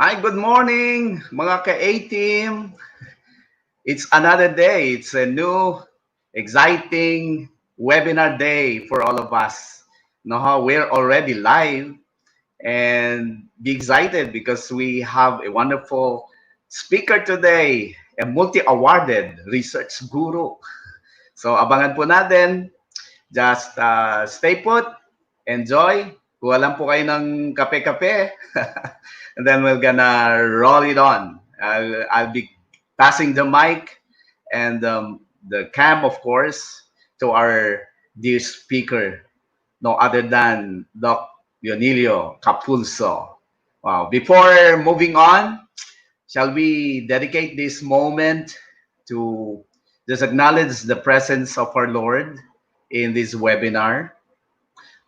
Hi, good morning, mga ka-A-team. It's another day. It's a new, exciting webinar day for all of us. Know how we're already live and be excited because we have a wonderful speaker today, a multi-awarded research guru. So abangan po natin. Just stay put, enjoy. Kuha lang po kayo ng kape-kape. And then we're gonna roll it on. I'll be passing the mic and the cam, of course, to our dear speaker, no other than Doc Leonilo Capulso. Wow. Before moving on, shall we dedicate this moment to just acknowledge the presence of our Lord in this webinar?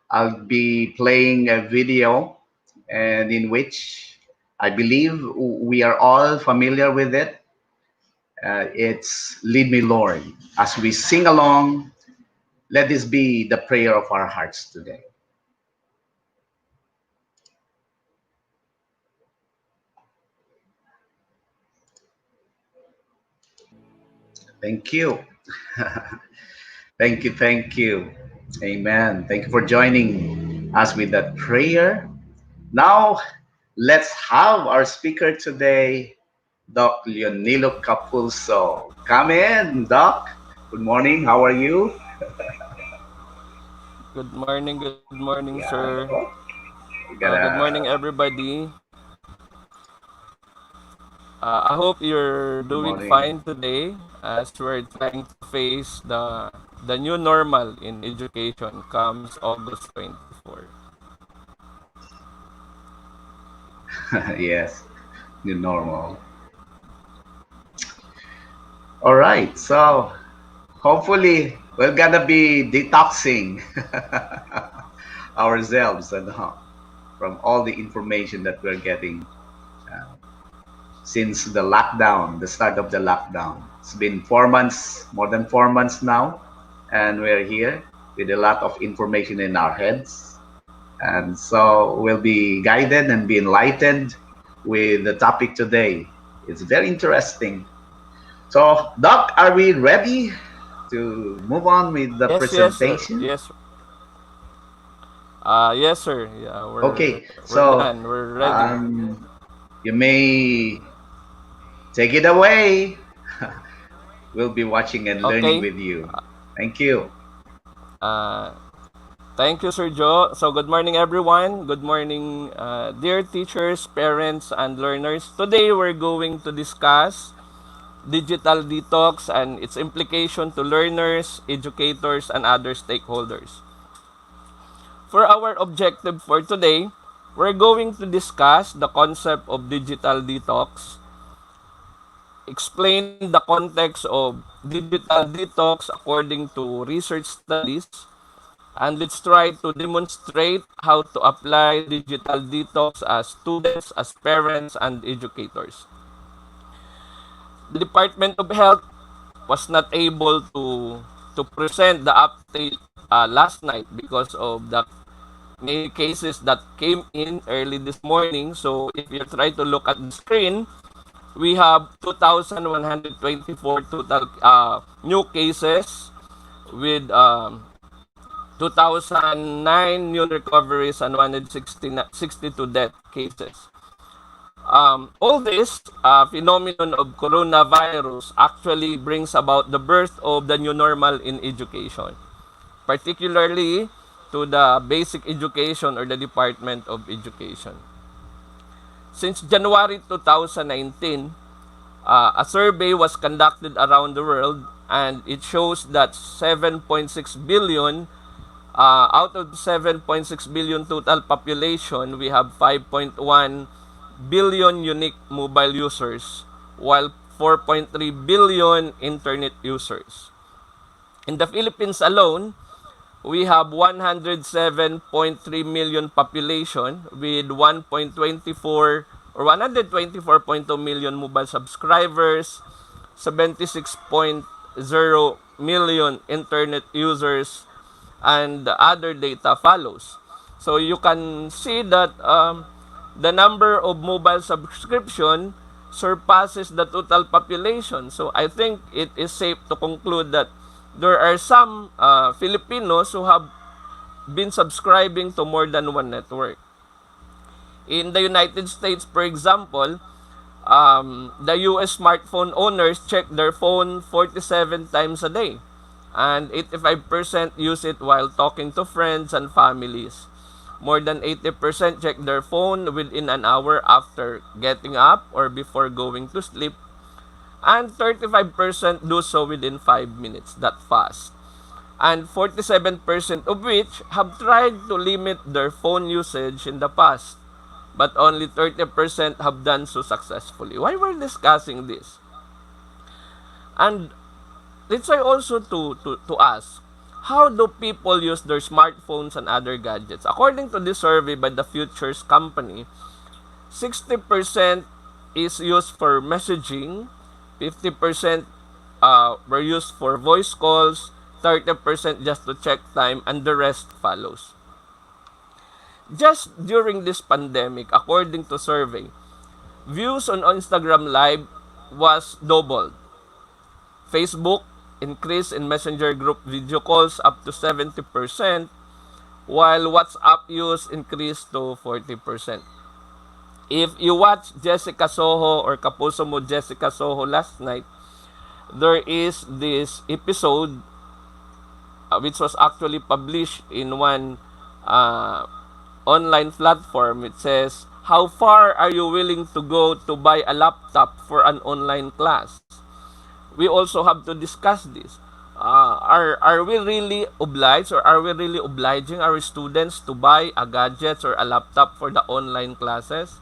I'll be playing a video and in which I believe we are all familiar with it. It's Lead Me, Lord. As we sing along, let this be the prayer of our hearts today. Thank you. Thank you. Thank you. Amen. Thank you for joining us with that prayer. Now, let's have our speaker today, Doc Leonilo Capulso. Come in, Doc. Good morning. How are you? Good morning, Yeah. sir. Oh, we Good morning, gotta. everybody. I hope you're Good doing morning. fine today as we're trying to face the new normal in education comes August 24. Yes, new normal. All right. So hopefully we're gonna be detoxing ourselves and from all the information that we're getting uh, since the lockdown, the start of the lockdown. It's been 4 months, more than 4 months now, and we're here with a lot of information in our heads. And so we'll be guided and be enlightened with the topic today. It's very interesting. So, Doc, are we ready to move on with the Yes, sir. presentation? Yes, sir. Yeah, Okay, we're so done. We're ready. you may take it away. We'll be watching and learning Okay. with you. Thank you. Uh, Thank you, Sir Joe. So, good morning, everyone. Good morning, dear teachers, parents, and learners. Today, we're going to discuss digital detox and its implication to learners, educators, and other stakeholders. For our objective for today, we're going to discuss the concept of digital detox, explain the context of digital detox according to research studies, and let's try to demonstrate how to apply digital detox as students, as parents, and educators. The Department of Health was not able to present the update last night because of the many cases that came in early this morning. So if you try to look at the screen, we have 2,124 total new cases with 2009 new recoveries and 162 death cases. All this phenomenon of coronavirus actually brings about the birth of the new normal in education, particularly to the basic education or the Department of Education. Since January 2019, a survey was conducted around the world and it shows that 7.6 billion out of 7.6 billion total population, we have 5.1 billion unique mobile users, while 4.3 billion internet users. In the Philippines alone, we have 107.3 million population with 1.24 or 124.2 million mobile subscribers, 76.0 million internet users, and other data follows. So you can see that the number of mobile subscription surpasses the total population. So I think it is safe to conclude that there are some Filipinos who have been subscribing to more than one network. In the United States, for example, the US smartphone owners check their phone 47 times a day, and 85% use it while talking to friends and families. More than 80% check their phone within an hour after getting up or before going to sleep, and 35% do so within 5 minutes, that fast. And 47% of which have tried to limit their phone usage in the past, but only 30% have done so successfully. Why we're discussing this? And let's try also to ask, how do people use their smartphones and other gadgets? According to this survey by the Futures Company, 60% is used for messaging, 50% were used for voice calls, 30% just to check time, and the rest follows. Just during this pandemic, according to survey, views on Instagram Live was doubled. Facebook increased in Messenger group video calls up to 70%, while WhatsApp use increased to 40%. If you watch Jessica Soho or Capulso mo Jessica Soho last night, there is this episode which was actually published in one online platform. It says, how far are you willing to go to buy a laptop for an online class? We also have to discuss this. Are we really obliged, or are we really obliging our students to buy a gadget or a laptop for the online classes?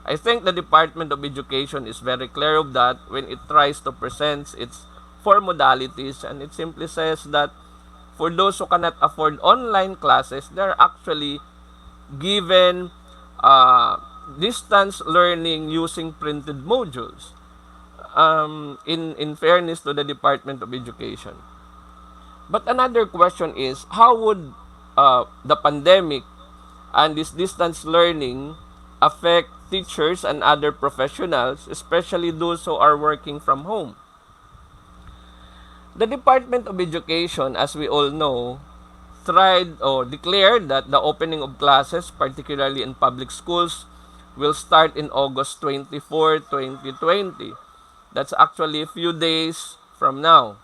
I think the Department of Education is very clear of that when it tries to present its four modalities, and it simply says that for those who cannot afford online classes, they're actually given distance learning using printed modules. In fairness to the Department of Education. But another question is, how would the pandemic and this distance learning affect teachers and other professionals, especially those who are working from home? The Department of Education, as we all know, tried or declared that the opening of classes, particularly in public schools, will start in August 24, 2020. That's actually a few days from now.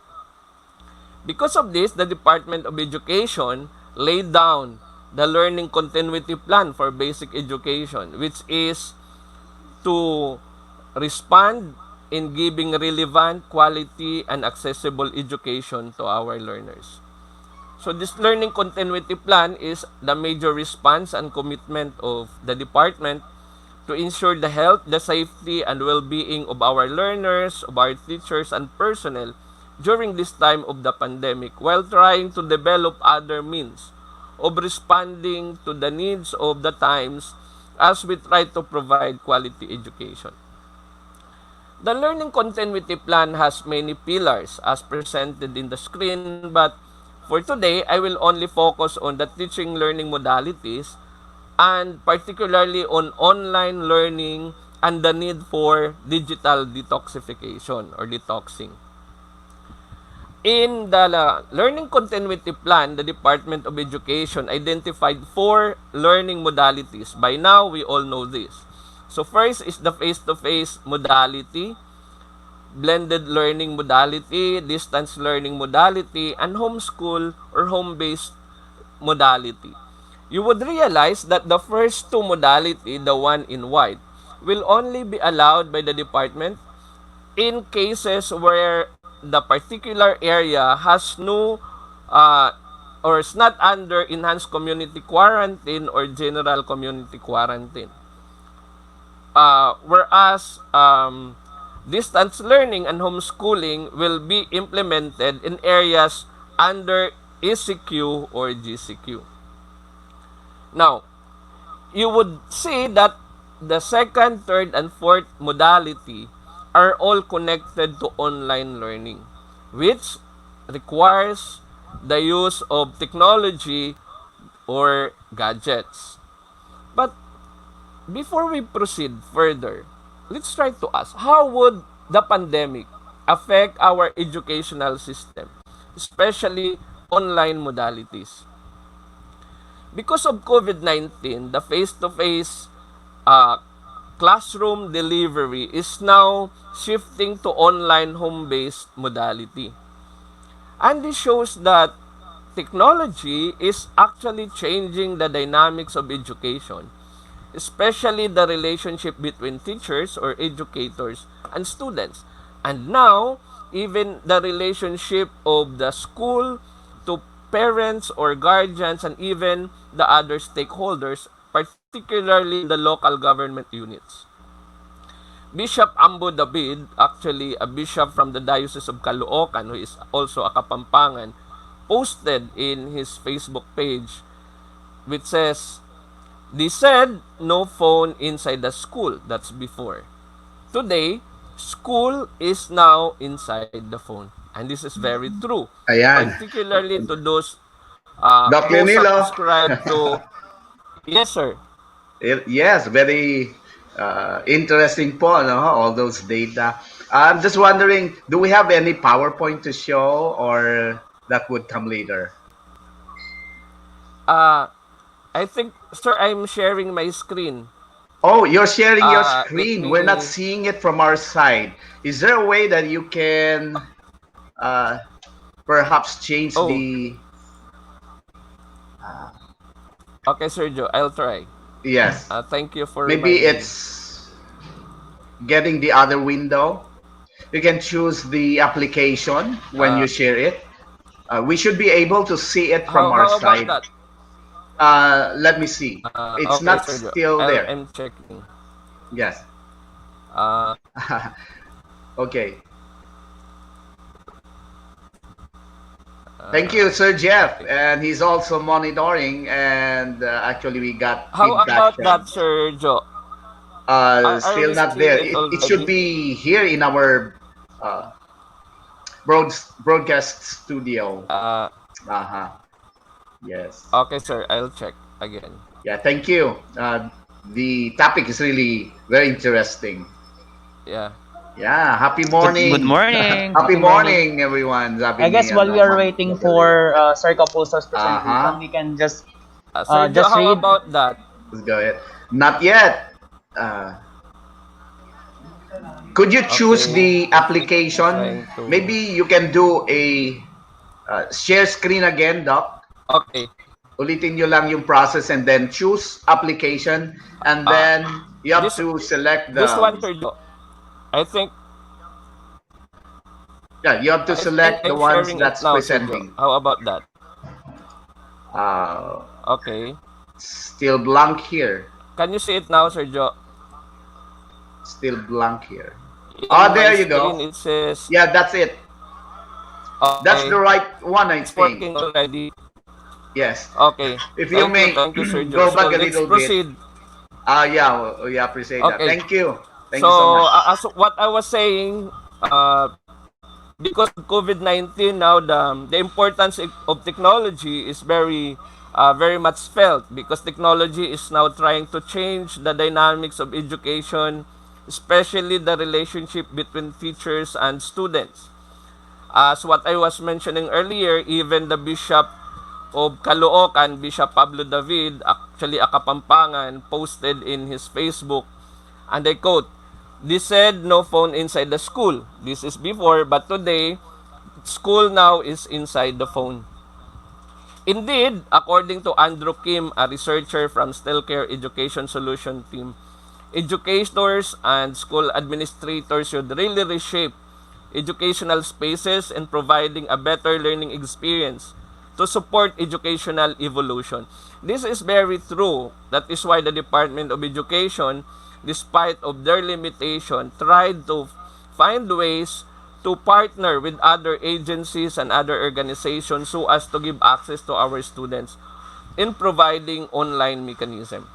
Because of this, the Department of Education laid down the learning continuity plan for basic education, which is to respond in giving relevant, quality, and accessible education to our learners. So this learning continuity plan is the major response and commitment of the department to ensure the health, the safety, and well-being of our learners, of our teachers, and personnel during this time of the pandemic, while trying to develop other means of responding to the needs of the times as we try to provide quality education. The learning continuity plan has many pillars as presented in the screen, but for today, I will only focus on the teaching learning modalities, and particularly on online learning and the need for digital detoxification or detoxing. In the learning continuity plan, the Department of Education identified 4 learning modalities. By now, we all know this. So first is the face-to-face modality, blended learning modality, distance learning modality, and homeschool or home-based modality. You would realize that the first 2 modality, the one in white, will only be allowed by the department in cases where the particular area has no or is not under enhanced community quarantine or general community quarantine. Whereas distance learning and homeschooling will be implemented in areas under ECQ or GCQ. Now, you would see that the second, third, and fourth modality are all connected to online learning, which requires the use of technology or gadgets. But before we proceed further, let's try to ask, how would the pandemic affect our educational system, especially online modalities? Because of COVID-19, the face-to-face uh, classroom delivery is now shifting to online home-based modality. And this shows that technology is actually changing the dynamics of education, especially the relationship between teachers or educators and students. And now, even the relationship of the school to parents or guardians and even the other stakeholders, particularly in the local government units. Bishop Ambo David, actually a bishop from the Diocese of Caloocan, who is also a Kapampangan, posted in his Facebook page which says, they said no phone inside the school. That's before. Today, school is now inside the phone. And this is very true. Ayan. Particularly to those Doc who Leonilo. subscribe to... Yes, sir. Yes, very interesting po, no? All those data. I'm just wondering, do we have any PowerPoint to show, or that would come later? Uh, I think, sir, I'm sharing my screen. Oh, you're sharing your Let screen. We're not me... seeing it from our side. Is there a way that you can uh, perhaps change Oh, the? Uh, okay, Sir Joe. I'll try. yes, Thank you for maybe reminding me. it's getting the other window. You can choose the application when you Uh, share it. We should be able to see it from our how about side. that? Let me see. It's Okay, not Sir Joe. still there. I'm checking. Yes. Uh, Okay. Thank you, Sir Jeff. okay. And he's also monitoring. And actually, we got How feedback about from that, Sir Joe? Are still we not seeing there. it It should already? be here in our uh, broadcast studio. Uh, Uh-huh. Yes. okay, sir. I'll check again. Yeah, thank you. The topic is really very interesting. Yeah. Yeah, happy Good morning. morning. Happy Happy morning. morning, everyone. Sabi I ni guess while we ano, are Ma'am waiting Gabriel. for Sir Capulso's presentation, Uh-huh. we can just Sir Joe, just how read. about that? Let's go ahead. Not yet. Uh, could you choose Okay. the I think I'm application? trying to... Maybe you can do a share screen again, Doc. Okay. Ulitin nyo lang yung process and then choose application, and Uh, then you have this to select this the one, Sir Joe. I think yeah, you have to I think select the I'm ones sharing it that's now, Sir Joe. presenting. How about that? Uh, Okay. still blank here. Can you see it now, Sir Joe? Still blank here. In Oh, my there you screen, go. it says, Yeah, that's it. That's okay, the right one, I it's think. working already. Yes. Okay. If you may Thank you, Sir Joe. go So back a let's little bit. proceed. Yeah, we appreciate that. Okay. Thank you. Thank So, you so much. as what I was saying, because of COVID-19 now, the importance of technology is very much felt, because technology is now trying to change the dynamics of education, especially the relationship between teachers and students. As what I was mentioning earlier, even the Bishop of Caloocan, Bishop Pablo David, actually a Kapampangan, posted in his Facebook, and I quote, "They said no phone inside the school. This is before, but today, school now is inside the phone." Indeed, according to Andrew Kim, a researcher from Stelcare Education Solution Team, educators and school administrators should really reshape educational spaces and providing a better learning experience to support educational evolution. This is very true. That is why the Department of Education, despite of their limitation, tried to find ways to partner with other agencies and other organizations so as to give access to our students in providing online mechanism.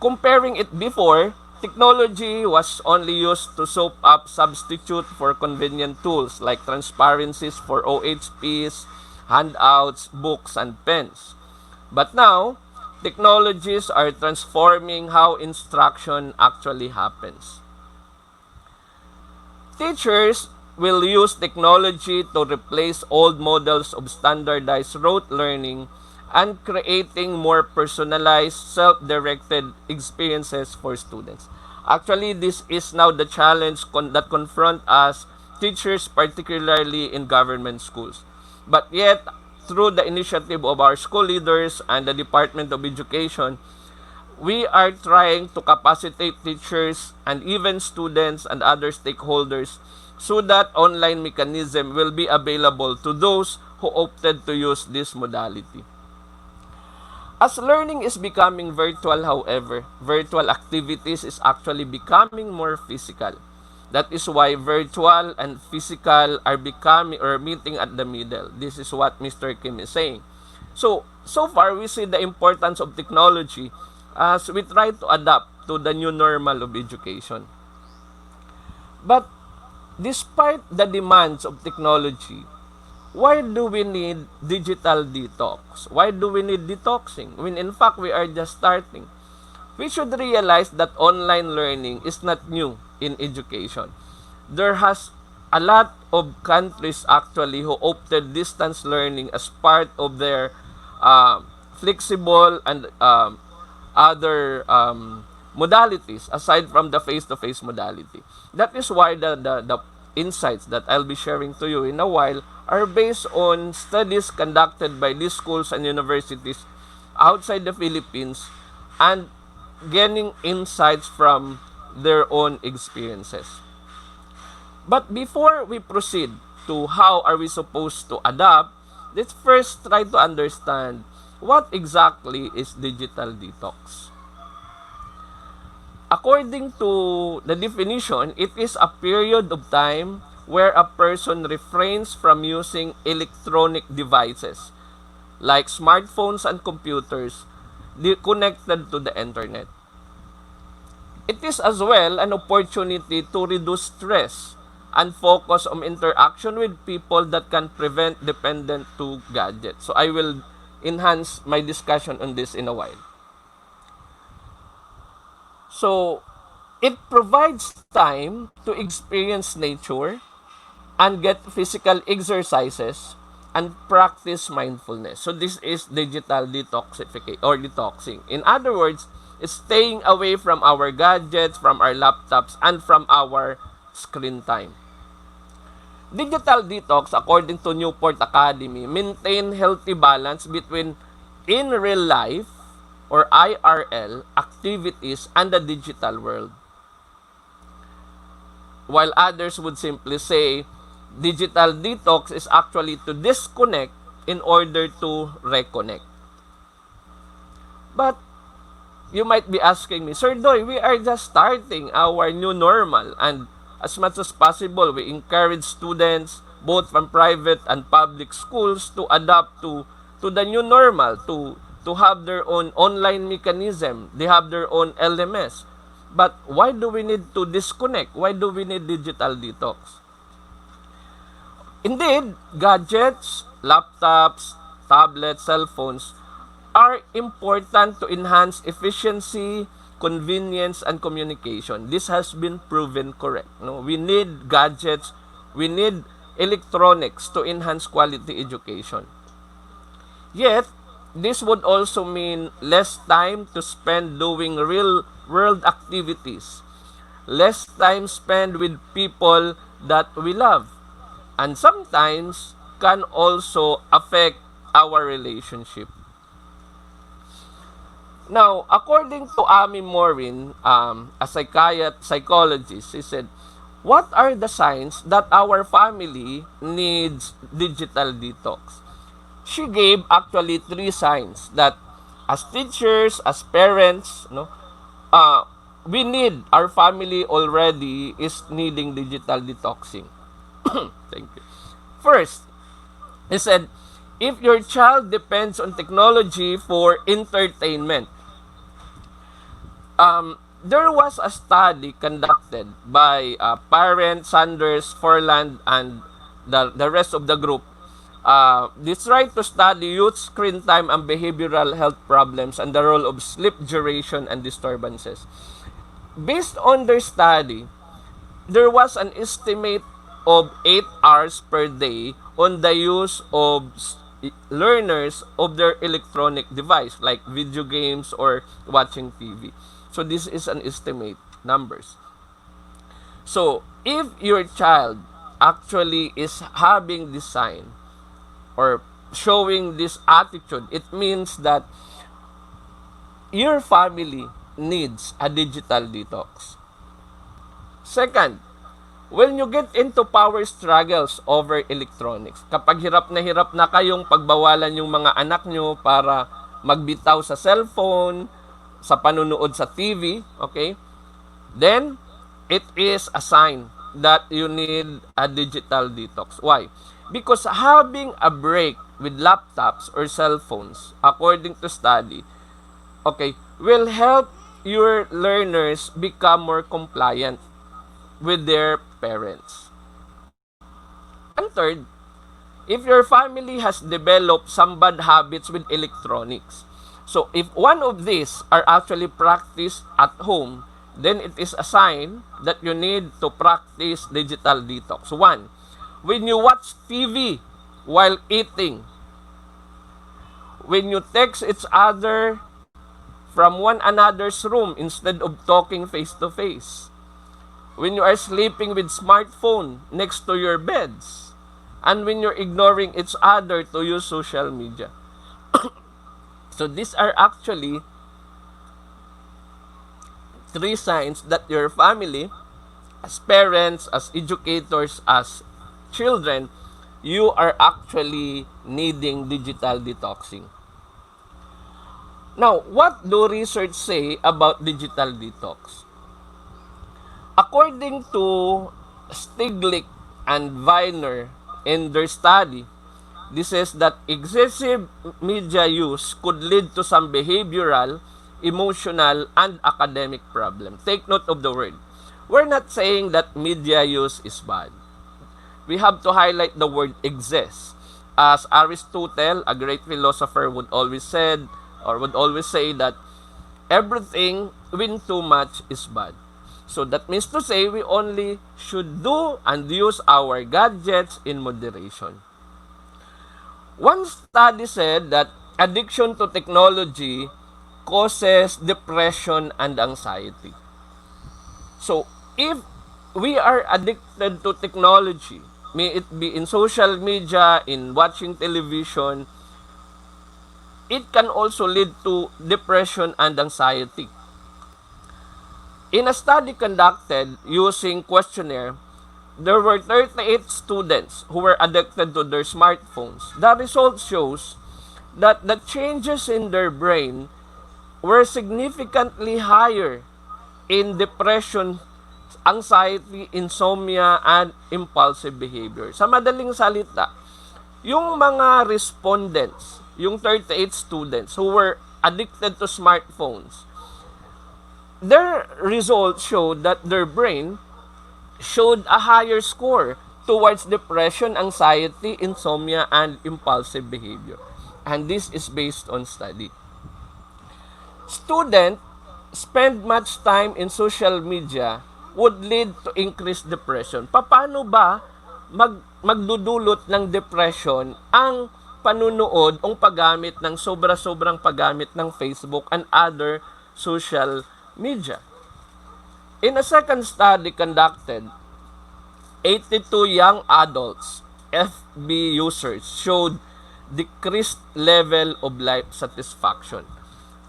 Comparing it before, technology was only used to soap up substitute for convenient tools like transparencies for OHPs, handouts, books, and pens. But now, technologies are transforming how instruction actually happens. Teachers will use technology to replace old models of standardized rote learning and creating more personalized, self-directed experiences for students. Actually, this is now the challenge that confront us teachers, particularly in government schools. But yet, through the initiative of our school leaders and the Department of Education, we are trying to capacitate teachers and even students and other stakeholders so that online mechanism will be available to those who opted to use this modality. As learning is becoming virtual, however, virtual activities is actually becoming more physical. That is why virtual and physical are becoming or meeting at the middle. This is what Mr. Kim is saying. So far, we see the importance of technology as we try to adapt to the new normal of education. But despite the demands of technology, why do we need digital detox? Why do we need detoxing? When in fact we are just starting. We should realize that online learning is not new in education. There has a lot of countries actually who opted distance learning as part of their flexible and other modalities aside from the face-to-face modality. That is why the insights that I'll be sharing to you in a while are based on studies conducted by these schools and universities outside the Philippines and gaining insights from their own experiences. But before we proceed to how are we supposed to adapt, let's first try to understand what exactly is digital detox. According to the definition, it is a period of time where a person refrains from using electronic devices like smartphones and computers connected to the internet. It is as well an opportunity to reduce stress and focus on interaction with people that can prevent dependent to gadgets. So I will enhance my discussion on this in a while. So it provides time to experience nature and get physical exercises and practice mindfulness. So this is digital detoxification or detoxing. In other words, it's staying away from our gadgets, from our laptops, and from our screen time. Digital detox, according to Newport Academy, maintain healthy balance between in real life or IRL activities and the digital world. While others would simply say digital detox is actually to disconnect in order to reconnect. But you might be asking me, Sir Doy, we are just starting our new normal, and as much as possible, we encourage students both from private and public schools to adapt to the new normal, to have their own online mechanism. They have their own LMS. But why do we need to disconnect? Why do we need digital detox? Indeed, gadgets, laptops, tablets, cell phones are important to enhance efficiency, convenience, and communication. This has been proven correct. No? We need gadgets, we need electronics to enhance quality education. Yet, this would also mean less time to spend doing real world activities, less time spent with people that we love, and sometimes can also affect our relationship. Now, according to Amy Morin, a psychologist, he said, what are the signs that our family needs digital detox? She gave actually 3 signs that as teachers, as parents, we need, our family already is needing digital detoxing. Thank you. First, he said, if your child depends on technology for entertainment, there was a study conducted by Parent, Sanders, Forland, and the rest of the group This right to study youth screen time and behavioral health problems and the role of sleep duration and disturbances. Based on their study, there was an estimate of 8 hours per day on the use of learners of their electronic device like video games or watching TV. So this is an estimate numbers. So if your child actually is having this sign or showing this attitude, it means that your family needs a digital detox. Second, when you get into power struggles over electronics, kapag hirap na kayong pagbawalan yung mga anak nyo para magbitaw sa cellphone, sa panunood sa TV, okay? Then, it is a sign that you need a digital detox. Why? Because having a break with laptops or cell phones, according to study, okay, will help your learners become more compliant with their parents. And third, if your family has developed some bad habits with electronics, so if one of these are actually practiced at home, then it is a sign that you need to practice digital detox. One, when you watch TV while eating, when you text each other from one another's room instead of talking face to face, when you are sleeping with smartphone next to your beds, and when you're ignoring each other to use social media. So these are actually 3 signs that your family, as parents, as educators, as children, you are actually needing digital detoxing. Now, what do research say about digital detox? According to Stiglitz and Weiner in their study, this is that excessive media use could lead to some behavioral, emotional, and academic problems. Take note of the word. We're not saying that media use is bad. We have to highlight the word excess. As Aristotle, a great philosopher, would always say that everything when too much is bad. So that means to say we only should do and use our gadgets in moderation. One study said that addiction to technology causes depression and anxiety. So if we are addicted to technology, may it be in social media, in watching television, it can also lead to depression and anxiety. In a study conducted using questionnaire, there were 38 students who were addicted to their smartphones. The result shows that the changes in their brain were significantly higher in depression, anxiety, insomnia, and impulsive behavior. Sa madaling salita, yung mga respondents, yung 38 students who were addicted to smartphones, their results showed that their brain showed a higher score towards depression, anxiety, insomnia, and impulsive behavior. And this is based on study. Students spend much time in social media would lead to increased depression. Paano ba magdudulot ng depression ang panunood o paggamit ng sobra-sobrang paggamit ng Facebook and other social media? In a second study conducted, 82 young adults, FB users, showed decreased level of life satisfaction.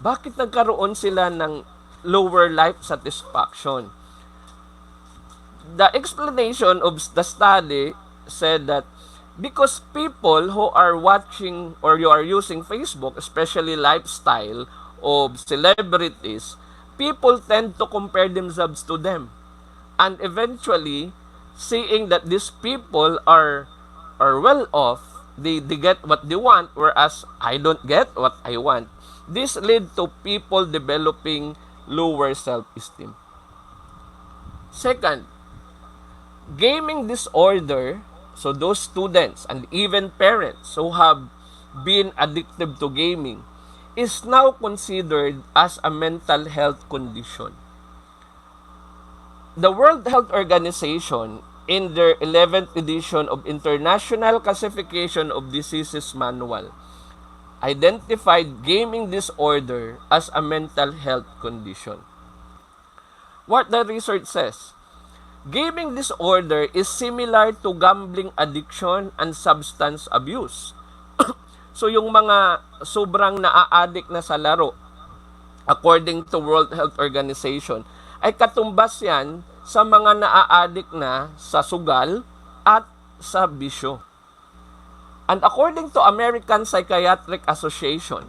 Bakit nagkaroon sila ng lower life satisfaction? The explanation of the study said that because people who are watching or you are using Facebook, especially lifestyle of celebrities, people tend to compare themselves to them. And eventually, seeing that these people are well off, they get what they want, whereas I don't get what I want. This led to people developing lower self-esteem. Second, gaming disorder So those students and even parents who have been addicted to gaming is now considered as a mental health condition. The World Health Organization, in their 11th edition of International Classification of Diseases Manual, identified gaming disorder as a mental health condition. What the research says, gaming disorder is similar to gambling addiction and substance abuse. So yung mga sobrang naa-addict na sa laro, according to World Health Organization, ay katumbas yan sa mga naa-addict na sa sugal at sa bisyo. And according to American Psychiatric Association,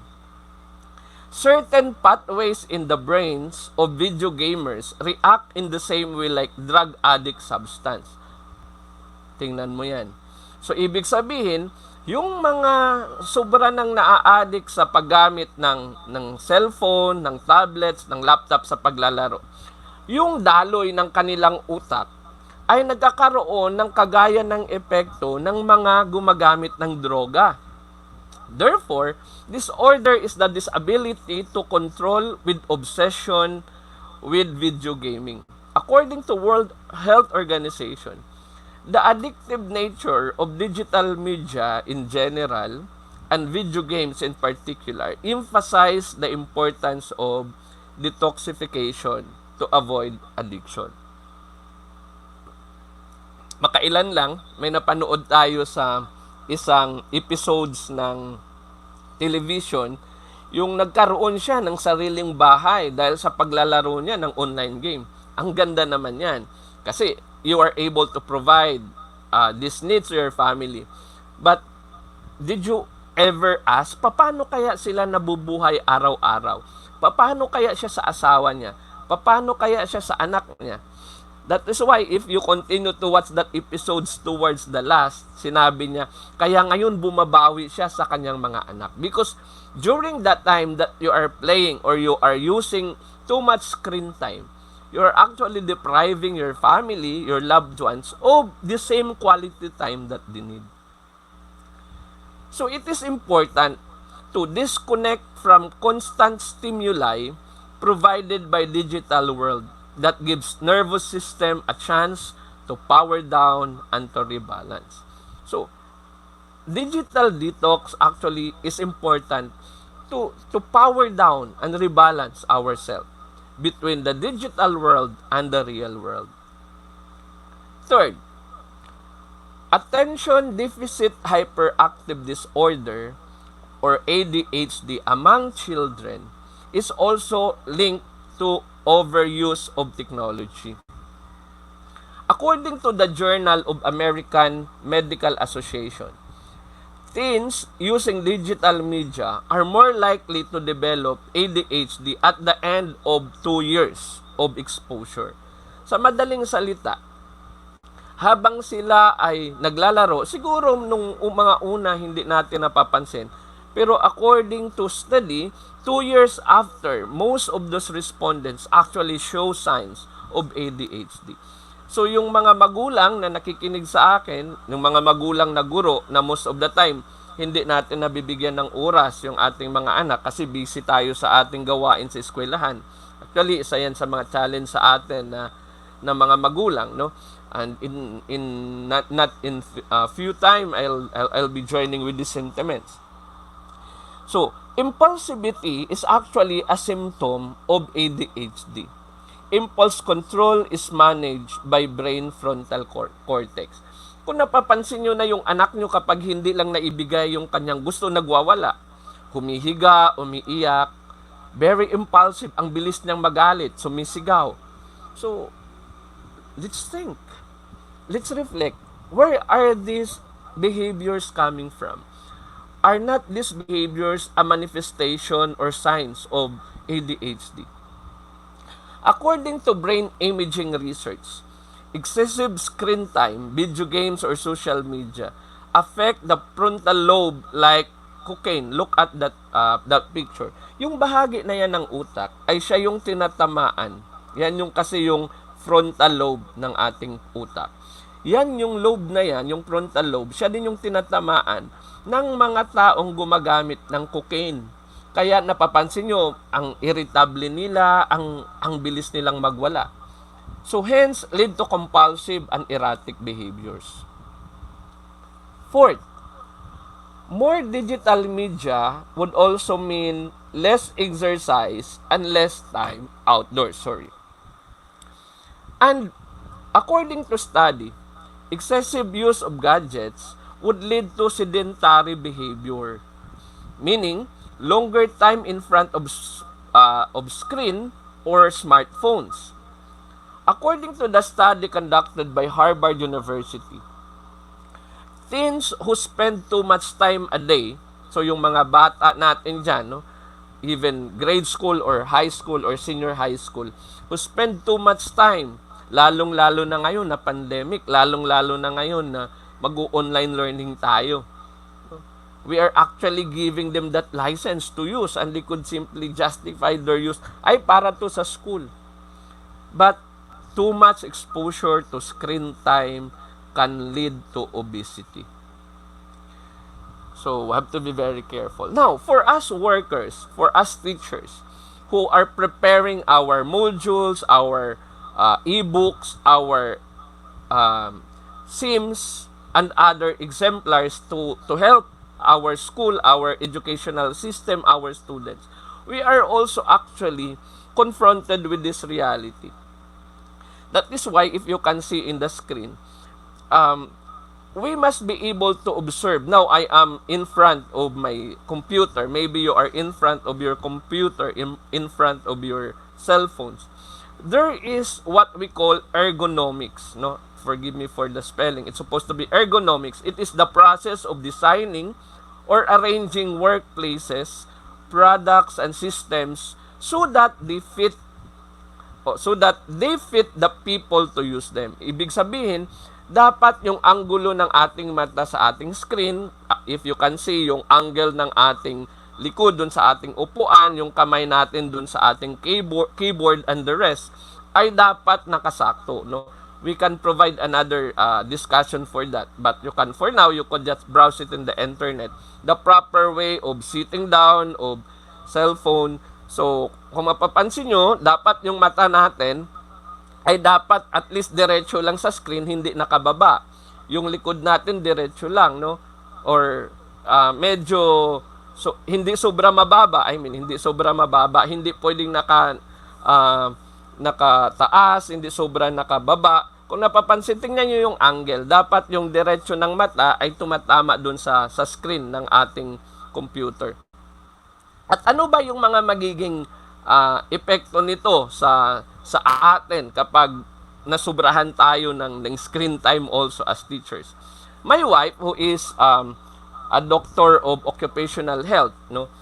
certain pathways in the brains of video gamers react in the same way like drug addict substance. Tingnan mo yan. So, ibig sabihin, yung mga sobra nang naa-addict sa paggamit ng cellphone, ng tablets, ng laptop sa paglalaro, yung daloy ng kanilang utak ay nagkakaroon ng kagaya ng epekto ng mga gumagamit ng droga. Therefore, disorder is the disability to control with obsession with video gaming. According to World Health Organization, the addictive nature of digital media in general and video games in particular emphasize the importance of detoxification to avoid addiction. Makailan lang, may napanood tayo sa isang episodes ng television, yung nagkaroon siya ng sariling bahay dahil sa paglalaro niya ng online game. Ang ganda naman yan. Kasi you are able to provide these needs to your family. But did you ever ask, paano kaya sila nabubuhay araw-araw? Paano kaya siya sa asawa niya? Paano kaya siya sa anak niya? That is why if you continue to watch that episodes towards the last, sinabi niya, kaya ngayon bumabawi siya sa kanyang mga anak. Because during that time that you are playing or you are using too much screen time, you are actually depriving your family, your loved ones, of the same quality time that they need. So it is important to disconnect from constant stimuli provided by digital world that gives nervous system a chance to power down and to rebalance. So, digital detox actually is important to power down and rebalance ourselves between the digital world and the real world. Third, attention deficit hyperactive disorder or ADHD among children is also linked to overuse of technology. According to the Journal of American Medical Association, teens using digital media are more likely to develop ADHD at the end of 2 years of exposure. Sa madaling salita, habang sila ay naglalaro, siguro nung mga una hindi natin napapansin, pero according to study, 2 years after, most of those respondents actually show signs of ADHD. So yung mga magulang na nakikinig sa akin, yung mga magulang na guro na most of the time, hindi natin nabibigyan ng oras yung ating mga anak kasi busy tayo sa ating gawain sa eskwelahan. Actually, isa yan sa mga challenge sa atin na mga magulang, no? And not in few time I'll be joining with these sentiments. So, impulsivity is actually a symptom of ADHD. Impulse control is managed by brain frontal cortex. Kung napapansin nyo na yung anak nyo kapag hindi lang naibigay yung kanyang gusto, nagwawala. Humihiga, umiiyak, very impulsive, ang bilis niyang magalit, sumisigaw. So, let's think. Let's reflect. Where are these behaviors coming from? Are not these behaviors a manifestation or signs of ADHD? According to brain imaging research, excessive screen time, video games, or social media affect the frontal lobe like cocaine. Look at that picture. Yung bahagi na yan ng utak ay siya yung tinatamaan. Yan yung kasi yung frontal lobe ng ating utak. yan yung lobe na yan, yung frontal lobe, siya din yung tinatamaan ng mga taong gumagamit ng cocaine. Kaya napapansin nyo, ang irritable nila, ang bilis nilang magwala. So hence, lead to compulsive and erratic behaviors. Fourth, more digital media would also mean less exercise and less time outdoors. And according to study, excessive use of gadgets would lead to sedentary behavior, meaning longer time in front of screen or smartphones. According to the study conducted by Harvard University, teens who spend too much time a day, so yung mga bata natin dyan, no, even grade school or high school or senior high school, who spend too much time, lalong-lalo na ngayon na pandemic, lalong-lalo na ngayon na mag-online learning tayo. We are actually giving them that license to use and they could simply justify their use. Ay, para to sa school. But too much exposure to screen time can lead to obesity. So, we have to be very careful. Now, for us workers, for us teachers, who are preparing our modules, our e-books, our SIMs, and other exemplars to help our school, our educational system, our students, we are also actually confronted with this reality. That is why, if you can see in the screen, we must be able to observe. Now, I am in front of my computer. Maybe you are in front of your computer, in front of your cell phones. There is what we call ergonomics. No? Forgive me for the spelling. It's supposed to be ergonomics. It is the process of designing or arranging workplaces, products, and systems so that they fit the people to use them. Ibig sabihin, dapat yung anggulo ng ating mata sa ating screen, if you can see yung angle ng ating likod dun sa ating upuan, yung kamay natin dun sa ating keyboard and the rest, ay dapat nakasakto, no? We can provide another discussion for that. But for now, you could just browse it in the internet. The proper way of sitting down, of cellphone. So, kung mapapansin nyo, dapat yung mata natin ay dapat at least diretso lang sa screen, hindi nakababa. Yung likod natin diretso lang, no? Or medyo hindi sobra mababa. Hindi sobra mababa. Hindi pwedeng nakataas, hindi sobra nakababa. Kung napapansin, tingnan nyo yung angle. Dapat yung diretso ng mata ay tumatama dun sa screen ng ating computer. At ano ba yung mga magiging epekto nito sa atin kapag nasubrahan tayo ng screen time also as teachers? My wife, who is a doctor of occupational health, no,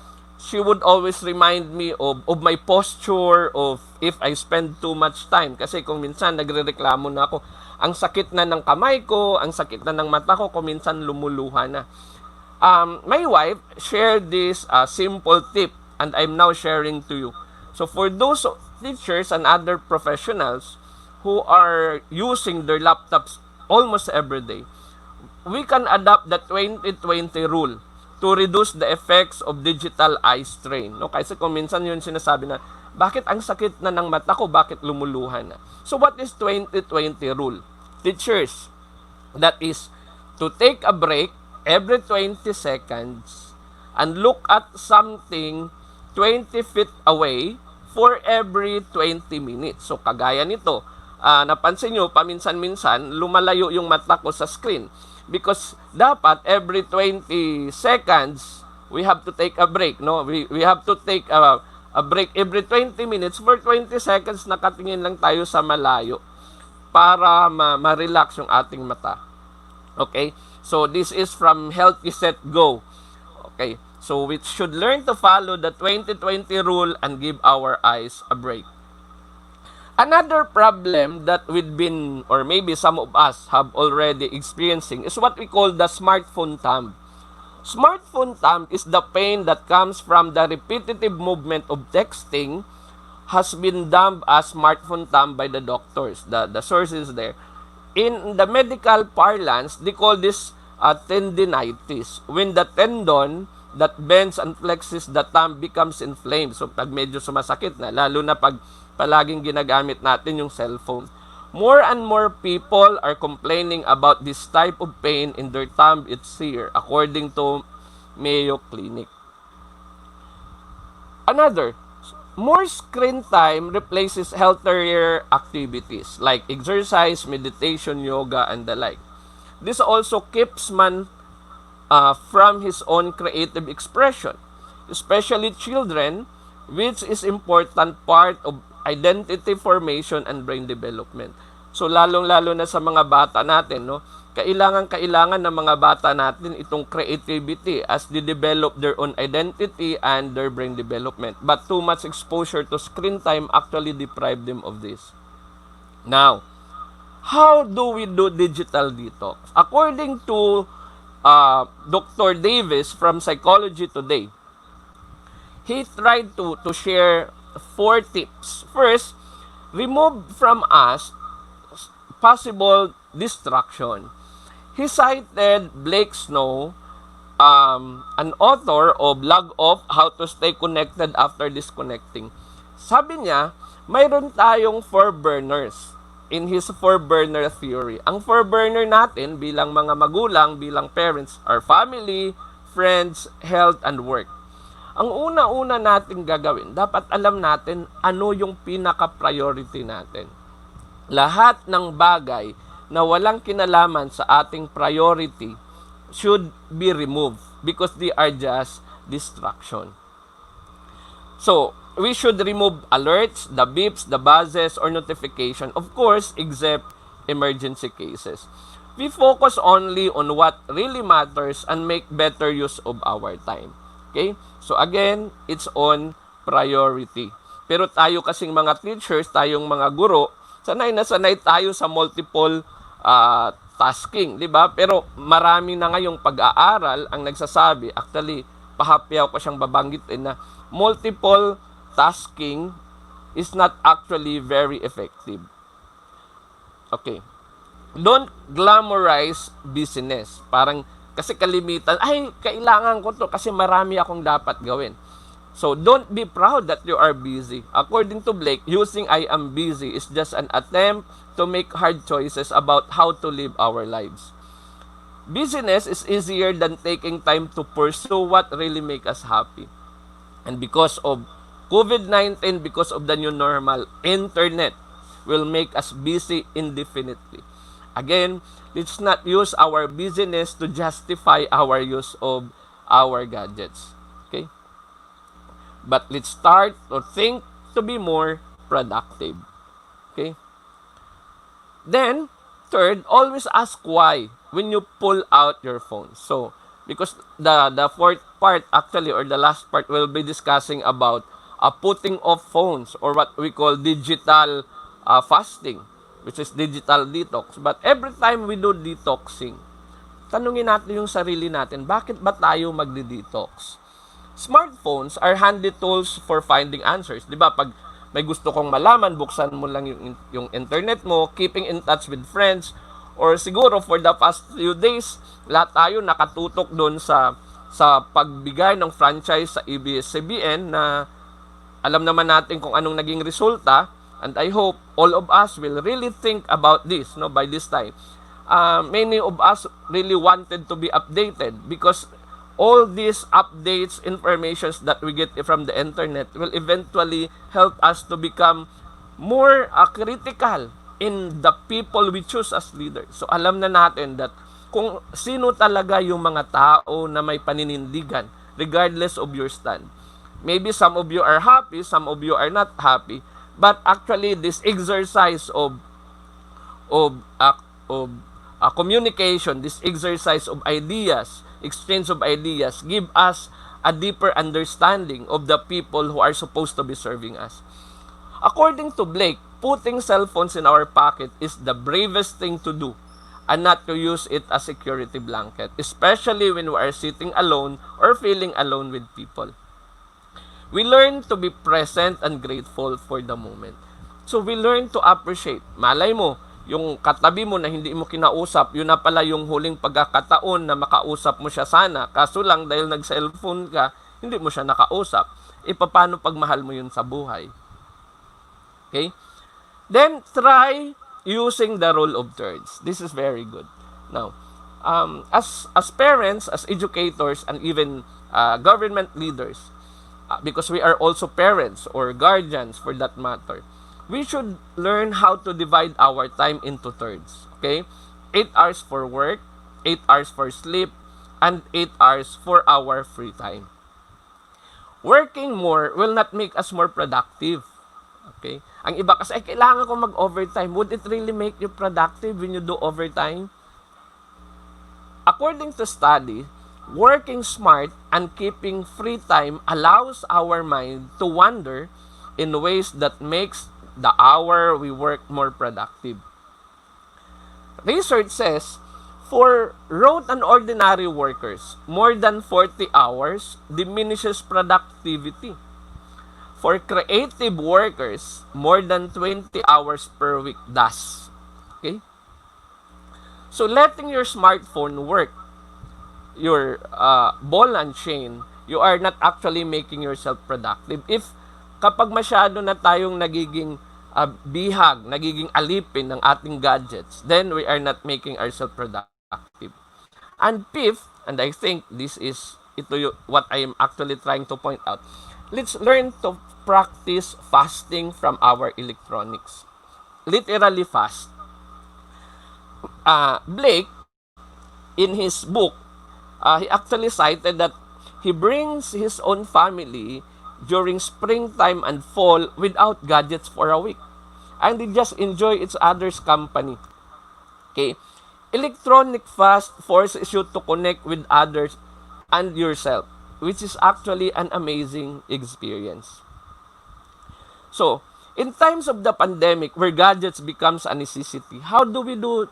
she would always remind me of my posture, of if I spend too much time. Kasi kung minsan nagrereklamo na ako, ang sakit na ng kamay ko, ang sakit na ng mata ko, kung minsan lumuluha na. My wife shared this simple tip and I'm now sharing to you. So for those teachers and other professionals who are using their laptops almost every day, we can adopt the 20-20 rule to reduce the effects of digital eye strain. No? Kasi kung minsan yun sinasabi na, bakit ang sakit na ng mata ko, bakit lumuluhan na? So what is 20-20 rule? Teachers, that is to take a break every 20 seconds and look at something 20 feet away for every 20 minutes. So kagaya nito, napansin nyo, paminsan-minsan, lumalayo yung mata ko sa screen. Because dapat every 20 seconds, we have to take a break. No? We have to take a break every 20 minutes. For 20 seconds, nakatingin lang tayo sa malayo para ma-relax yung ating mata. Okay? So, this is from Healthy Set Go. Okay? So, we should learn to follow the 20-20 rule and give our eyes a break. Another problem that we've been, or maybe some of us have already experiencing, is what we call the smartphone thumb. Smartphone thumb is the pain that comes from the repetitive movement of texting, has been dubbed as smartphone thumb by the doctors. The source is there. In the medical parlance, they call this tendinitis. When the tendon that bends and flexes the thumb becomes inflamed. So pag medyo sumasakit na, lalo na pag palaging ginagamit natin yung cellphone. More and more people are complaining about this type of pain in their thumb. It's here, according to Mayo Clinic. Another, more screen time replaces healthier activities like exercise, meditation, yoga, and the like. This also keeps man from his own creative expression, especially children, which is important part of identity formation and brain development. So lalong-lalo na sa mga bata natin, no, kailangan ng mga bata natin itong creativity as they develop their own identity and their brain development. But too much exposure to screen time actually deprive them of this. Now, how do we do digital detox? According to Dr. Davis from Psychology Today, he tried to share 4 tips. First, remove from us possible distraction. He cited Blake Snow, an author of Log Off, How to Stay Connected After Disconnecting. Sabi niya, mayroon tayong 4 burners in his 4 burner theory. Ang 4 burner natin bilang mga magulang, bilang parents, are family, friends, health, and work. Ang una-una natin gagawin, dapat alam natin ano yung pinaka-priority natin. Lahat ng bagay na walang kinalaman sa ating priority should be removed because they are just distraction. So, we should remove alerts, the beeps, the buzzes, or notification, of course, except emergency cases. We focus only on what really matters and make better use of our time. Okay? So again, it's on priority. Pero tayo kasing mga teachers, tayong mga guro, sanay na sanay tayo sa multiple tasking, di ba? Pero marami na ngayong pag-aaral ang nagsasabi, actually, pahapyaw ko siyang babanggitin na multiple tasking is not actually very effective. Okay. Don't glamorize business. Parang, kasi kalimitan, ay, kailangan ko to kasi marami akong dapat gawin. So, don't be proud that you are busy. According to Blake, using I am busy is just an attempt to make hard choices about how to live our lives. Busyness is easier than taking time to pursue what really make us happy. And because of COVID-19, because of the new normal, internet will make us busy indefinitely. Again, let's not use our busyness to justify our use of our gadgets. Okay? But let's start to think to be more productive. Okay? Then, third, always ask why when you pull out your phone. So, because the fourth part actually, or the last part, will be discussing about putting off phones, or what we call digital fasting, which is digital detox. But every time we do detoxing, tanungin natin yung sarili natin, bakit ba tayo magdi-detox? Smartphones are handy tools for finding answers. Di ba? Pag may gusto kong malaman, buksan mo lang yung internet mo, keeping in touch with friends, or siguro for the past few days, lahat tayo nakatutok doon sa pagbigay ng franchise sa ABS-CBN na alam naman natin kung anong naging resulta, and I hope all of us will really think about this, no, by this time. Many of us really wanted to be updated because all these updates, informations that we get from the internet will eventually help us to become more critical in the people we choose as leaders. So alam na natin that kung sino talaga yung mga tao na may paninindigan regardless of your stand. Maybe some of you are happy, some of you are not happy, but actually this exercise of communication, this exercise of ideas, exchange of ideas, give us a deeper understanding of the people who are supposed to be serving us. According to Blake, putting cell phones in our pocket is the bravest thing to do, and not to use it as a security blanket, especially when we are sitting alone or feeling alone with people. We learn to be present and grateful for the moment. So we learn to appreciate. Malay mo, yung katabi mo na hindi mo kinausap, yun na pala yung huling pagkakataon na makausap mo siya sana. Kaso lang, dahil nag-cellphone ka, hindi mo siya nakausap. E paano pag mahal mo yun sa buhay? Okay? Then, try using the rule of thirds. This is very good. Now, as parents, as educators, and even government leaders, because we are also parents or guardians for that matter, we should learn how to divide our time into thirds. Okay? 8 hours for work, 8 hours for sleep, and 8 hours for our free time. Working more will not make us more productive. Okay? Ang iba kasi, kailangan ko mag-overtime. Would it really make you productive when you do overtime? According to study, working smart and keeping free time allows our mind to wander in ways that makes the hour we work more productive. Research says, for rote and ordinary workers, more than 40 hours diminishes productivity. For creative workers, more than 20 hours per week does. Okay? So letting your smartphone work, your ball and chain, you are not actually making yourself productive. If kapag masyado na tayong nagiging bihag, nagiging alipin ng ating gadgets, then we are not making ourselves productive. And fifth, and I think this is what I am actually trying to point out, let's learn to practice fasting from our electronics. Literally fast. Blake, in his book, he actually cited that he brings his own family during springtime and fall without gadgets for a week. And they just enjoy each other's company. Okay? Electronic fast forces you to connect with others and yourself, which is actually an amazing experience. So, in times of the pandemic where gadgets becomes a necessity, how do we do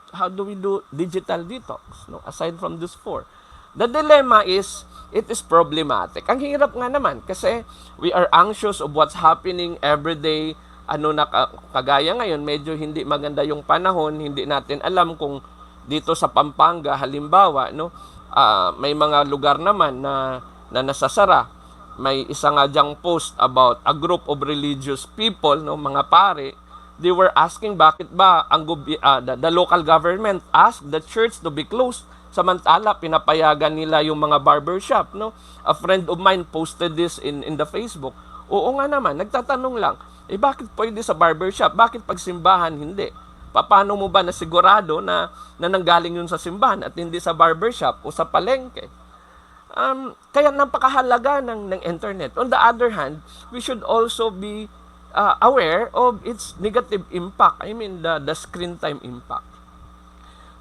digital detox, no? Aside from this four? The dilemma is, it is problematic. Ang hirap nga naman kasi we are anxious of what's happening every day. Kagaya ngayon, medyo hindi maganda yung panahon, hindi natin alam kung dito sa Pampanga, halimbawa, no, may mga lugar naman na nasasara. May isa nga diyang post about a group of religious people, no, mga pare. They were asking bakit ba the local government asked the church to be closed, samantala pinapayagan nila yung mga barbershop, no. A friend of mine posted this in the Facebook. Oo nga naman, nagtatanong lang, bakit pwede sa barbershop? Bakit pag simbahan hindi? Paano mo ba nasigurado na nanggaling yun sa simbahan at hindi sa barbershop o sa palengke? Kaya napakahalaga ng internet. On the other hand, we should also be aware of its negative impact. I mean, the screen time impact.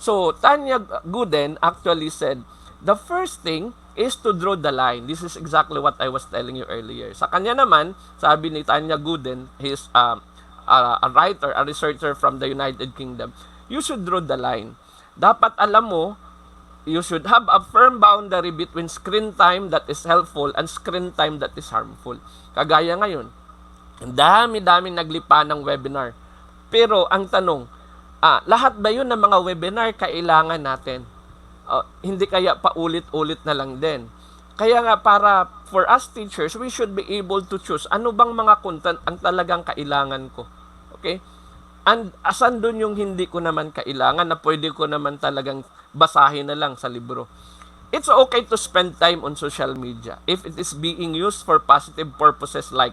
So, Tanya Gooden actually said, the first thing is to draw the line. This is exactly what I was telling you earlier. Sa kanya naman, sabi ni Tanya Gooden, he's a writer, a researcher from the United Kingdom, you should draw the line. Dapat alam mo, you should have a firm boundary between screen time that is helpful and screen time that is harmful. Kagaya ngayon, ang dami-dami naglipa ng webinar. Pero ang tanong, lahat ba yun ng mga webinar kailangan natin? Hindi kaya paulit-ulit na lang din. Kaya nga for us teachers, we should be able to choose ano bang mga content ang talagang kailangan ko. Okay? And asan dun yung hindi ko naman kailangan na pwede ko naman talagang basahin na lang sa libro. It's okay to spend time on social media if it is being used for positive purposes like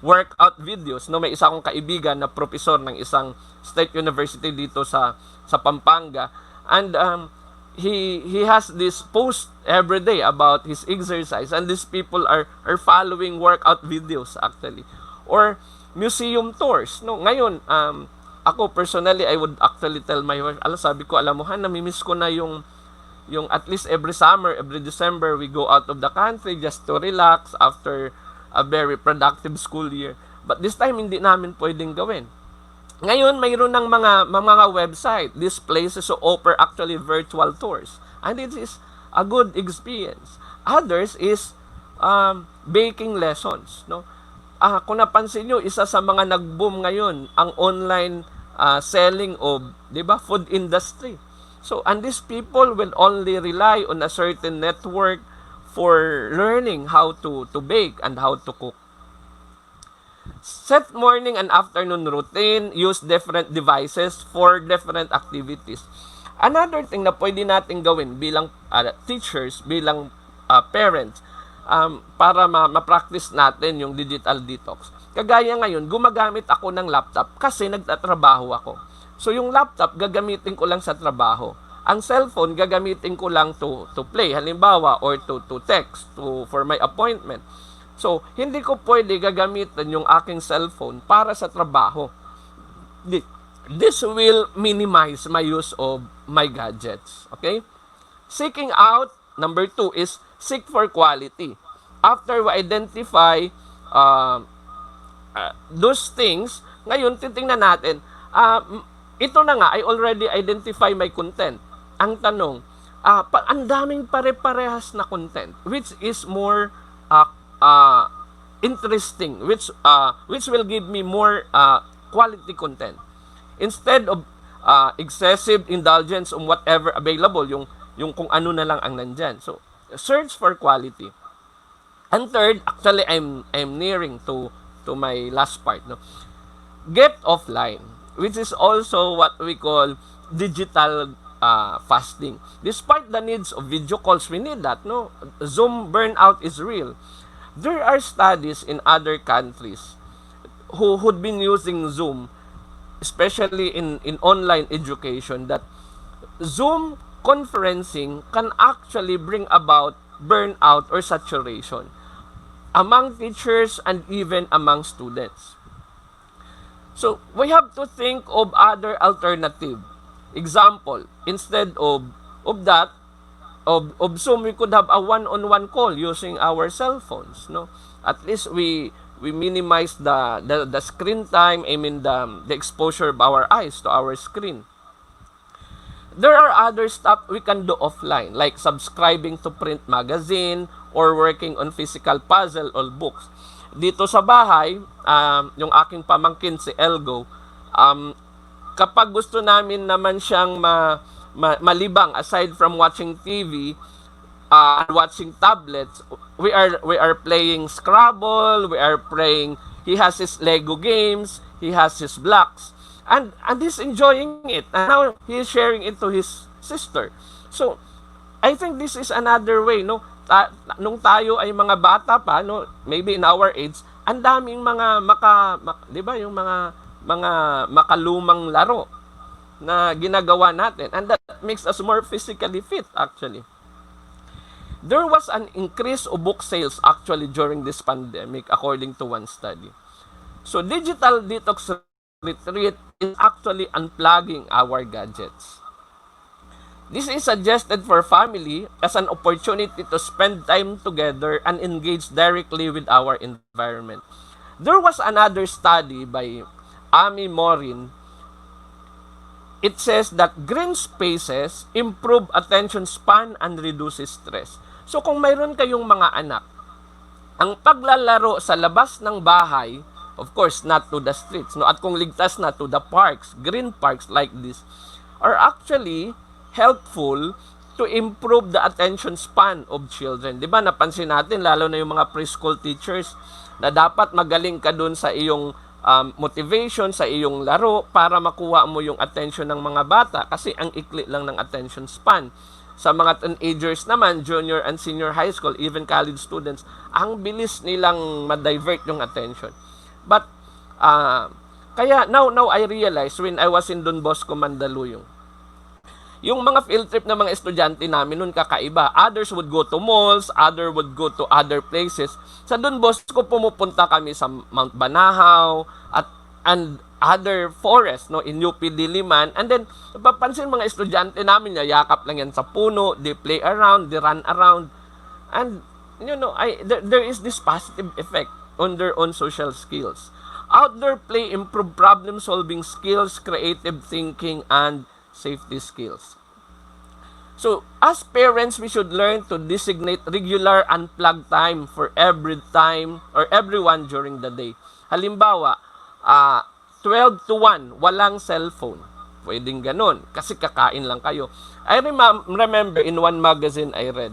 workout videos. No, may isa akong kaibigan na professor ng isang state university dito sa Pampanga, and he has this post every day about his exercise, and these people are following workout videos actually, or museum tours. No, ngayon ako personally, I would actually tell my wife, sabi ko, alam mo Han, namimiss ko na yung at least every summer, every December, we go out of the country just to relax after a very productive school year. But this time, hindi namin pwedeng gawin. Ngayon, mayroon ng mga website. These places offer actually virtual tours. And it is a good experience. Others is baking lessons. No? Kung napansin nyo, isa sa mga nag-boom ngayon, ang online selling of, 'di ba, food industry. So, and these people will only rely on a certain network for learning how to bake and how to cook. Set morning and afternoon routine, use different devices for different activities. Another thing na pwede natin gawin bilang teachers, bilang parents, para ma-practice natin yung digital detox. Kagaya ngayon, gumagamit ako ng laptop kasi nagtatrabaho ako. So yung laptop, gagamitin ko lang sa trabaho. Ang cellphone, gagamitin ko lang to play, halimbawa, or to text, for my appointment. So, hindi ko pwede gagamitin yung aking cellphone para sa trabaho. This will minimize my use of my gadgets. Okay? Seeking out, number 2 is seek for quality. After we identify those things, ngayon titingnan natin, ito na nga, I already identify my content. Ang tanong, ang daming pare-parehas na content, which is more interesting, which will give me more quality content. Instead of excessive indulgence on whatever available, yung kung ano na lang ang nandyan. So, search for quality. And third, actually, I'm nearing to my last part. No? Get offline, which is also what we call digital fasting. Despite the needs of video calls, we need that. No, Zoom burnout is real. There are studies in other countries who'd been using Zoom, especially in online education, that Zoom conferencing can actually bring about burnout or saturation among teachers and even among students. So, we have to think of other alternative. Example, instead of that, of Zoom, we could have a one-on-one call using our cell phones, no? At least we minimize the screen time, I mean the exposure of our eyes to our screen. There are other stuff we can do offline, like subscribing to print magazine or working on physical puzzle or books. Dito sa bahay, yung aking pamangkin si Elgo, kapag gusto namin naman siyang malibang aside from watching TV and watching tablets, we are playing Scrabble, we are playing, he has his Lego games, he has his blocks, and he's enjoying it, and now he's sharing it to his sister. So I think this is another way, no? Nung tayo ay mga bata pa, no, maybe in our age, ang daming mga 'di ba, yung mga makalumang laro na ginagawa natin, and that makes us more physically fit actually. There was an increase of book sales actually during this pandemic according to one study. So digital detox retreat is actually unplugging our gadgets. This is suggested for family as an opportunity to spend time together and engage directly with our environment. There was another study by Amy Morin. It says that green spaces improve attention span and reduces stress. So kung mayroon kayong mga anak, ang paglalaro sa labas ng bahay, of course, not to the streets, no? At kung ligtas na, to the parks, green parks like this, are actually helpful to improve the attention span of children. Di ba, napansin natin, lalo na yung mga preschool teachers, na dapat magaling ka dun sa iyong motivation, sa iyong laro, para makuha mo yung attention ng mga bata, kasi ang ikli lang ng attention span. Sa mga teenagers naman, junior and senior high school, even college students, ang bilis nilang ma-divert yung attention. But, kaya now I realize when I was in Don Bosco, Mandaluyong, yung mga field trip ng mga estudyante namin nun kakaiba. Others would go to malls, others would go to other places. Sa Don Bosco, pumupunta kami sa Mount Banahaw and other forests, no, in UP Diliman. And then, napapansin mga estudyante namin, yakap lang yan sa puno, they play around, they run around. And, you know, there is this positive effect on their own social skills. Outdoor play improve problem-solving skills, creative thinking, and safety skills. So, as parents, we should learn to designate regular unplugged time for every time or everyone during the day. Halimbawa, 12 to 1, walang cellphone. Pwedeng ganun, kasi kakain lang kayo. I remember in one magazine I read,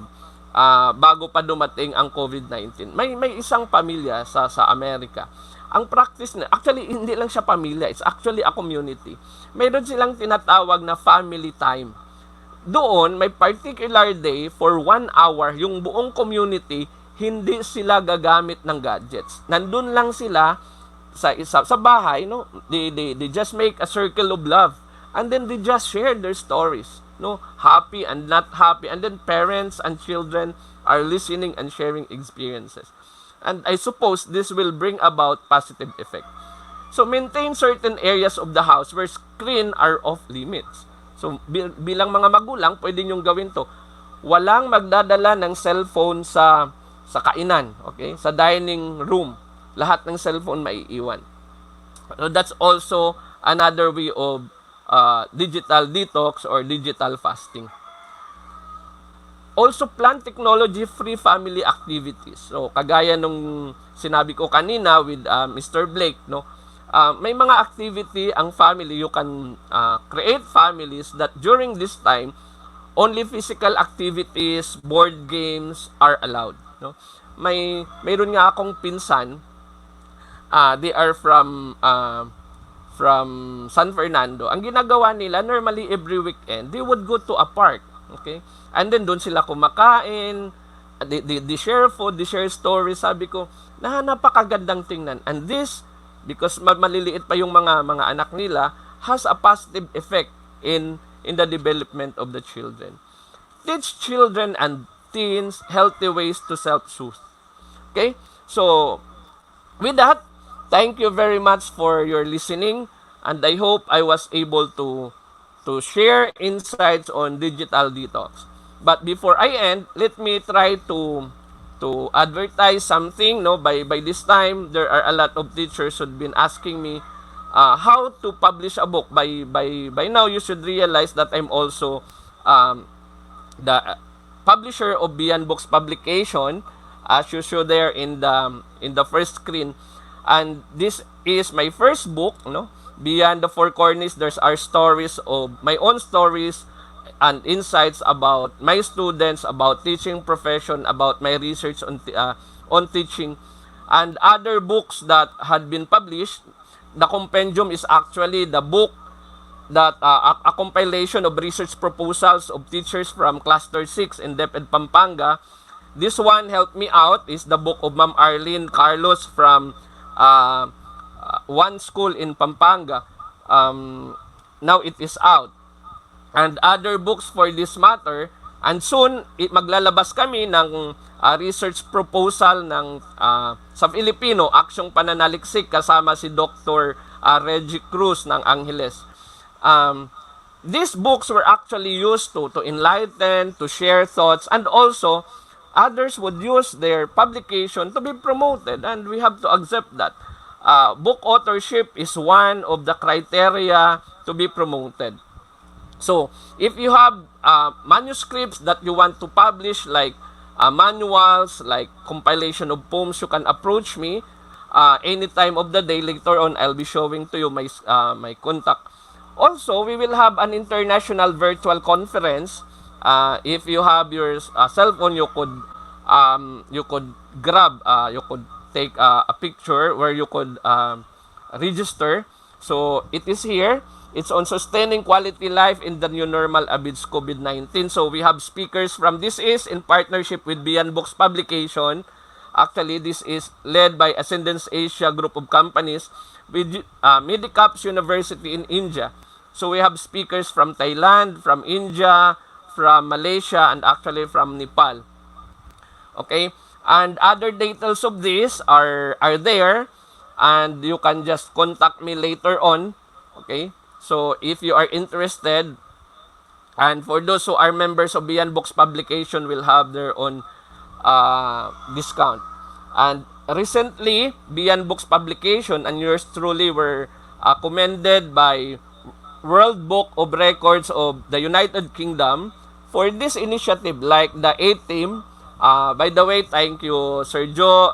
bago pa dumating ang COVID-19, may isang pamilya sa Amerika. Ang practice na, actually, hindi lang siya pamilya, it's actually a community. Mayroon silang tinatawag na family time. Doon, may particular day for 1 hour, yung buong community, hindi sila gagamit ng gadgets. Nandun lang sila sa bahay, no? They just make a circle of love. And then they just share their stories, no? Happy and not happy. And then parents and children are listening and sharing experiences. And I suppose this will bring about positive effect. So maintain certain areas of the house where screen are off limits. So bilang mga magulang, pwede niyong gawin to. Walang magdadala ng cellphone sa kainan, okay? Sa dining room, lahat ng cellphone maiiwan. So that's also another way of digital detox or digital fasting. Also, plan technology-free family activities. So, kagaya nung sinabi ko kanina with Mr. Blake, no? May mga activity ang family, you can create families that during this time, only physical activities, board games are allowed, no? Mayroon nga akong pinsan, they are from San Fernando. Ang ginagawa nila, normally every weekend, they would go to a park. Okay? And then doon sila kumakain, they share food, they share stories. Sabi ko, napakagandang tingnan. And this, because maliliit pa yung mga anak nila, has a positive effect in the development of the children. Teach children and teens healthy ways to self-soothe. Okay? So, with that, thank you very much for your listening, and I hope I was able to share insights on digital detox. But before I end, let me try to advertise something. No, by this time there are a lot of teachers who've been asking me how to publish a book. By now you should realize that I'm also the publisher of Beyond Books publication, as you show there in the first screen. And this is my first book, no? Beyond the Four Corners, there's our stories of my own stories and insights about my students, about teaching profession, about my research on teaching, and other books that had been published. The compendium is actually the book that a compilation of research proposals of teachers from Cluster 6 in DepEd Pampanga. This one helped me out is the book of Ma'am Arlene Carlos from one school in Pampanga. Now it is out. And other books for this matter. And soon, maglalabas kami ng research proposal ng sa Filipino, Aksyong Pananaliksik, kasama si Dr. Reggie Cruz ng Angeles. These books were actually used to enlighten, to share thoughts, and also others would use their publication to be promoted, and we have to accept that. Book authorship is one of the criteria to be promoted. So, if you have manuscripts that you want to publish, like manuals, like compilation of poems, you can approach me any time of the day. Later on, I'll be showing to you my contact. Also, we will have an international virtual conference. If you have your cell phone, you could grab, you could take a picture where you could register. So it is here. It's on sustaining quality life in the new normal amidst COVID-19. So we have speakers from this is in partnership with Beyond Books Publication. Actually, this is led by Ascendance Asia group of companies with Medicaps University in India. So we have speakers from Thailand, from India, from Malaysia, and actually from Nepal. Okay? And other details of this are there, and you can just contact me later on. Okay? So if you are interested, and for those who are members of Beyond Books Publication will have their own discount. And recently, Beyond Books Publication and yours truly were commended by World Book of Records of the United Kingdom for this initiative, like the A-Team. By the way, thank you Sir Joe,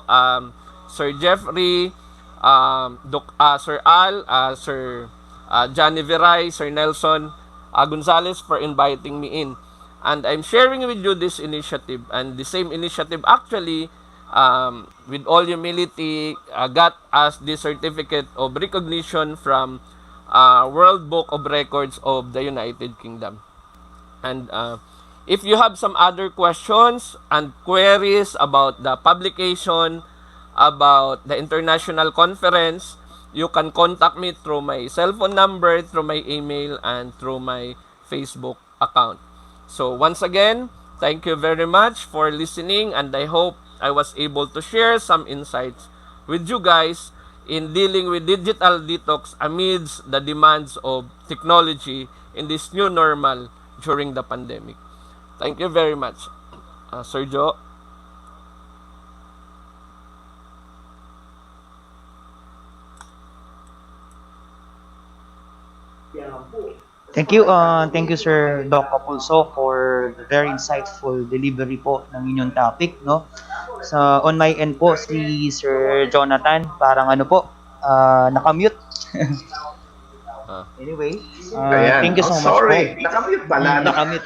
Sir Jeffrey, Sir Al, Sir Johnny Viray, Sir Nelson Gonzalez for inviting me in. And I'm sharing with you this initiative, and the same initiative actually, with all humility, got us the certificate of recognition from World Book of Records of the United Kingdom. And if you have some other questions and queries about the publication, about the international conference, you can contact me through my cell phone number, through my email, and through my Facebook account. So once again, thank you very much for listening, and I hope I was able to share some insights with you guys in dealing with digital detox amidst the demands of technology in this new normal during the pandemic. Thank you very much, Sir Joe. Thank you Sir Doc Capulso for the very insightful delivery po ng inyong topic, no? Sa on my end po si Sir Jonathan, parang ano po, nakamute. Anyway, thank you so much sorry. po. Nakamute pala. Nakamute.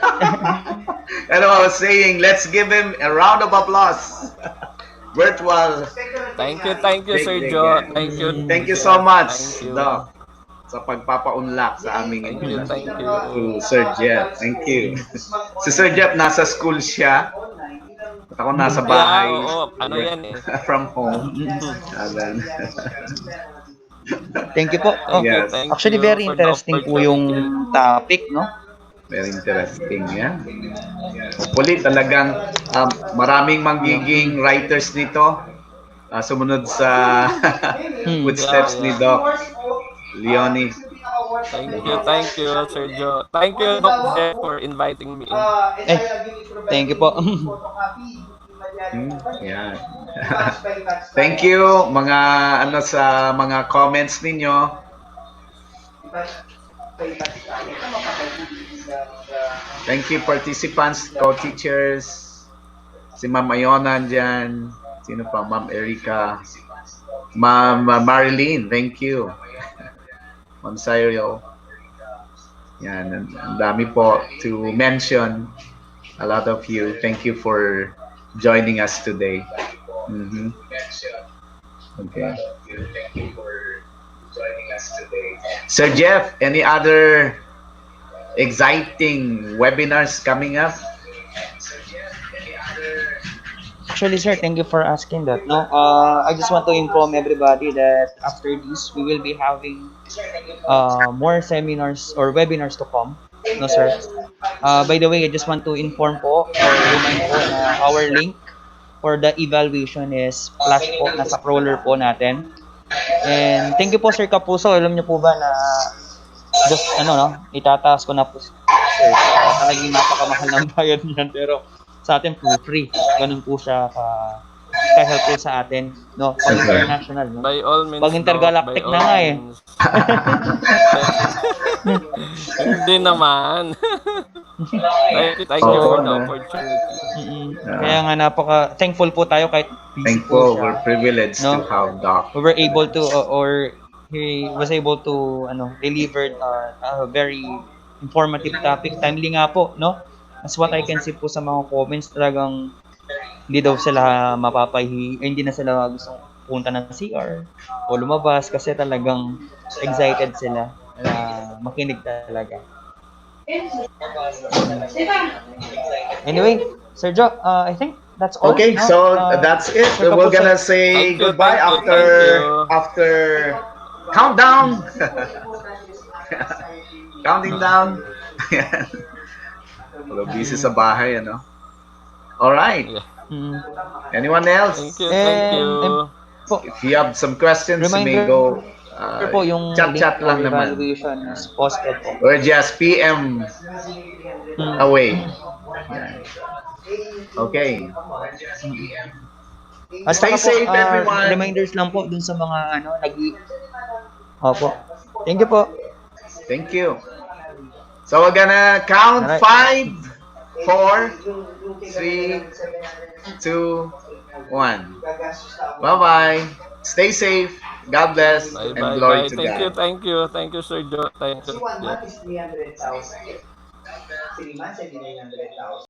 And I was saying, let's give him a round of applause. Virtual. Thank you, Big, Sir big, Joe. yeah. Thank you so much, Thank you. Doc, sa pagpapaunlak sa aming Thank you. to Sir Jeff. Thank you. Si Sir Jeff, nasa school siya. At ako nasa bahay. Yeah, oo. Ano yan eh. From home. And then, Thank you po. Thank you, Yes. thank Actually you very for the interesting po yung opportunity. topic, no? very interesting, yeah. Hopefully, talagang maraming magiging writers nito. Sumunod sa footsteps ni Doc Leonie. Thank you, Sir Joe. Thank you, Doc Jeff, for inviting me in. Eh, thank you po. Yeah. Thank you mga sa mga comments ninyo. Thank you participants, co-teachers. Si Ma'am Ayona dyan. Sino pa? Ma'am Erica. Ma'am Marilyn, thank you. Ma'am Cyril. Yan, ang dami po to mention. A lot of you. Thank you for joining us today. Mm-hmm. Okay. Sir Jeff, any other exciting webinars coming up? Actually, sir, thank you for asking that. No, I just want to inform everybody that after this, we will be having more seminars or webinars to come. No, sir. By the way, I just want to inform po or remind po na our link for the evaluation is flash po, nasa crawler po natin. And thank you po, Sir Capulso. Alam niyo po ba na just itataas ko na po, sir. Talagang napakamahal ng bayad niyan, pero sa atin po free. Ganun po siya ka-helpful sa atin, no? Pag international, no? By all means, Pag intergalactic na nga eh. Hindi naman. Thank you for the opportunity. Kaya nga thankful po tayo kahit busy Thankful, po siya. we're privileged to have Doc. We were able to or he was able to deliver a very informative topic. Timely nga po, no? As what I can see po sa mga comments, talagang hindi daw sila hindi na sila gusto punta ng CR o lumabas kasi talagang excited sila na makinig talaga. Anyway, Sir Joe, I think that's all. Okay, no? so that's it. Sir We're Capulso. gonna say Thank you, goodbye thank you, after countdown. Counting down. Wala busy sa bahay, ano? All right. Mm. Anyone else? Thank you. If you have some questions, you may Reminder go. po yung Chat link lang for naman. evaluation is posted po. Or just PM away. Yan. Okay. At Stay saka po, safe, everyone. reminders lang po dun sa mga Opo. Thank you po. Thank you. So we're gonna count Alright. 5, 4, 3, 2, 1. Bye-bye. Stay safe. God bless Bye, and bye, glory bye. to Thank you, God. thank you. Thank you, Sir Joe. Thank you, Kasi Sir one Joe. month is 300,000. 3 months and 900,000.